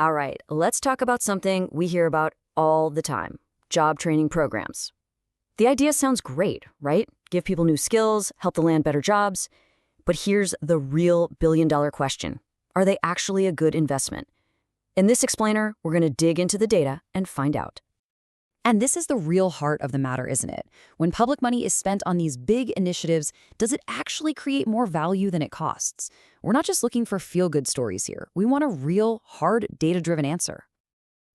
All right, let's talk about something we hear about all the time: job training programs. The idea sounds great, right? Give people new skills, help them land better jobs. But here's the real billion-dollar question: are they actually a good investment? In this explainer, we're going to dig into the data and find out. And this is the real heart of the matter, isn't it? When public money is spent on these big initiatives, does it actually create more value than it costs? We're not just looking for feel-good stories here. We want a real, hard, data-driven answer.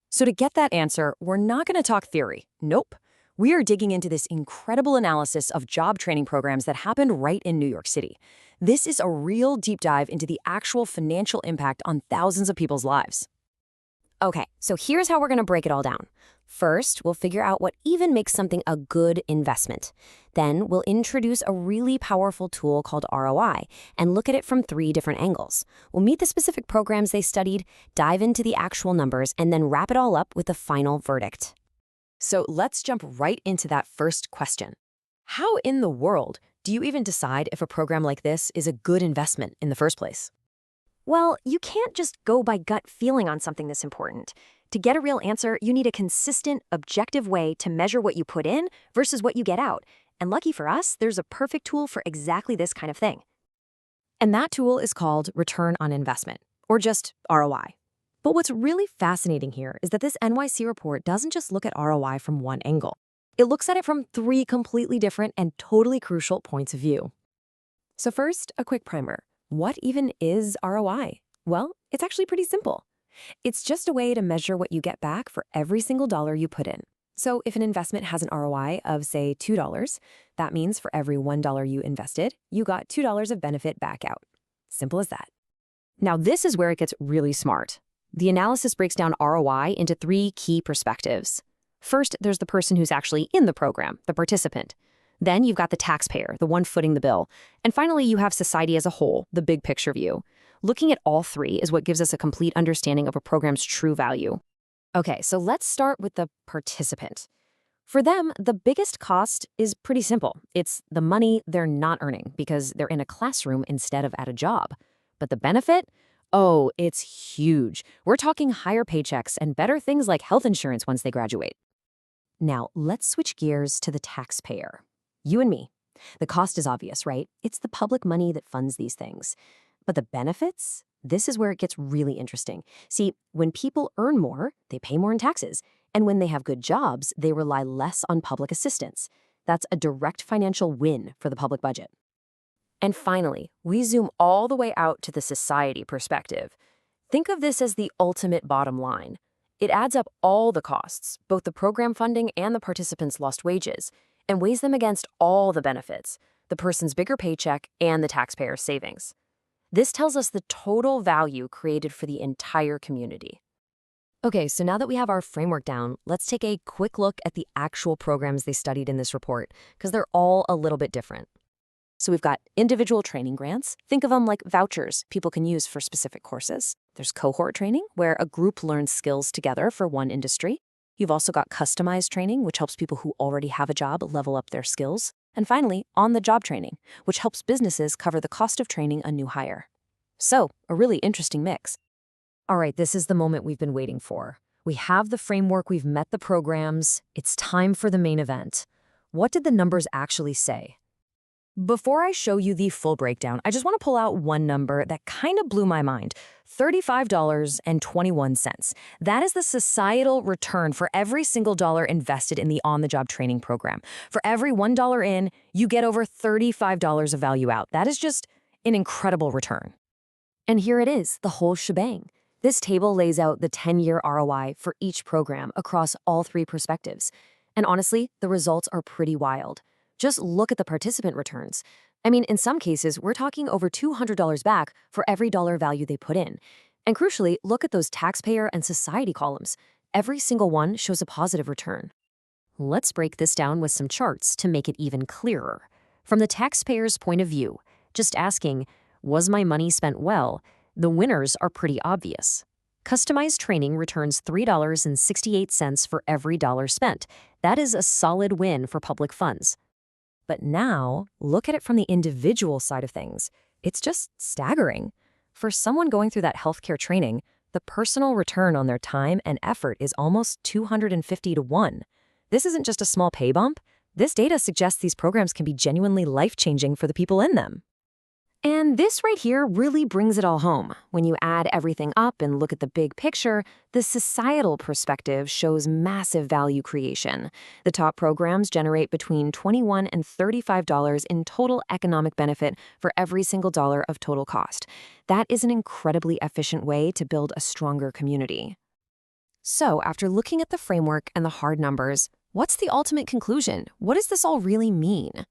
So to get that answer, we're not going to talk theory. Nope. We are digging into this incredible analysis of job training programs that happened right in New York City. This is a real deep dive into the actual financial impact on thousands of people's lives. Okay, so here's how we're going to break it all down. First, we'll figure out what even makes something a good investment. Then we'll introduce a really powerful tool called ROI and look at it from 3 different angles. We'll meet the specific programs they studied, dive into the actual numbers, and then wrap it all up with the final verdict. So let's jump right into that first question. How in the world do you even decide if a program like this is a good investment in the first place? Well, you can't just go by gut feeling on something this important. To get a real answer, you need a consistent, objective way to measure what you put in versus what you get out. And lucky for us, there's a perfect tool for exactly this kind of thing. And that tool is called return on investment, or just ROI. But what's really fascinating here is that this NYC report doesn't just look at ROI from one angle. It looks at it from 3 completely different and totally crucial points of view. So first, a quick primer. What even is ROI? Well, it's actually pretty simple. It's just a way to measure what you get back for every single dollar you put in. So if an investment has an ROI of, say, $2, that means for every $1 you invested, you got $2 of benefit back out. Simple as that. Now, this is where it gets really smart. The analysis breaks down ROI into 3 key perspectives. First, there's the person who's actually in the program, the participant. Then you've got the taxpayer, the one footing the bill. And finally, you have society as a whole, the big picture view. Looking at all 3 is what gives us a complete understanding of a program's true value. Okay, so let's start with the participant. For them, the biggest cost is pretty simple. It's the money they're not earning because they're in a classroom instead of at a job. But the benefit? Oh, it's huge. We're talking higher paychecks and better things like health insurance once they graduate. Now, let's switch gears to the taxpayer. You and me. The cost is obvious, right? It's the public money that funds these things. But the benefits? This is where it gets really interesting. See, when people earn more, they pay more in taxes. And when they have good jobs, they rely less on public assistance. That's a direct financial win for the public budget. And finally, we zoom all the way out to the society perspective. Think of this as the ultimate bottom line. It adds up all the costs, both the program funding and the participants' lost wages, and weighs them against all the benefits, the person's bigger paycheck and the taxpayer's savings. This tells us the total value created for the entire community. Okay, so now that we have our framework down, let's take a quick look at the actual programs they studied in this report, because they're all a little bit different. So we've got individual training grants. Think of them like vouchers people can use for specific courses. There's cohort training, where a group learns skills together for one industry. You've also got customized training, which helps people who already have a job level up their skills. And finally, on-the-job training, which helps businesses cover the cost of training a new hire. So, a really interesting mix. All right, this is the moment we've been waiting for. We have the framework, we've met the programs. It's time for the main event. What did the numbers actually say? Before I show you the full breakdown, I just want to pull out one number that kind of blew my mind: $35.21. That is the societal return for every single dollar invested in the on-the-job training program. For every $1 in, you get over $35 of value out. That is just an incredible return. And here it is, the whole shebang. This table lays out the 10-year ROI for each program across all 3 perspectives. And honestly, the results are pretty wild. Just look at the participant returns. I mean, in some cases, we're talking over $200 back for every dollar value they put in. And crucially, look at those taxpayer and society columns. Every single one shows a positive return. Let's break this down with some charts to make it even clearer. From the taxpayer's point of view, just asking, was my money spent well? The winners are pretty obvious. Customized training returns $3.68 for every dollar spent. That is a solid win for public funds. But now, look at it from the individual side of things. It's just staggering. For someone going through that healthcare training, the personal return on their time and effort is almost 250 to 1. This isn't just a small pay bump. This data suggests these programs can be genuinely life-changing for the people in them. And this right here really brings it all home. When you add everything up and look at the big picture, the societal perspective shows massive value creation. The top programs generate between $21 and $35 in total economic benefit for every single dollar of total cost. That is an incredibly efficient way to build a stronger community. So, after looking at the framework and the hard numbers, what's the ultimate conclusion? What does this all really mean?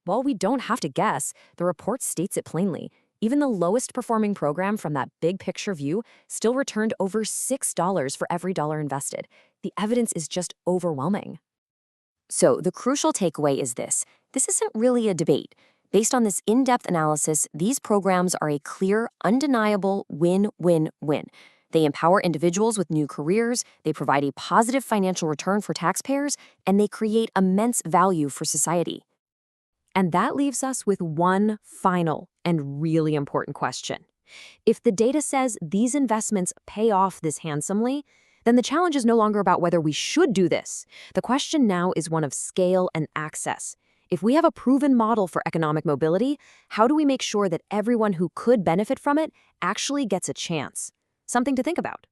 Well, we don't have to guess. The report states it plainly. Even the lowest performing program from that big picture view still returned over $6 for every dollar invested. The evidence is just overwhelming. So the crucial takeaway is this. This isn't really a debate. Based on this in-depth analysis, these programs are a clear, undeniable win-win-win. They empower individuals with new careers, they provide a positive financial return for taxpayers, and they create immense value for society. And that leaves us with one final and really important question. If the data says these investments pay off this handsomely, then the challenge is no longer about whether we should do this. The question now is one of scale and access. If we have a proven model for economic mobility, how do we make sure that everyone who could benefit from it actually gets a chance? Something to think about.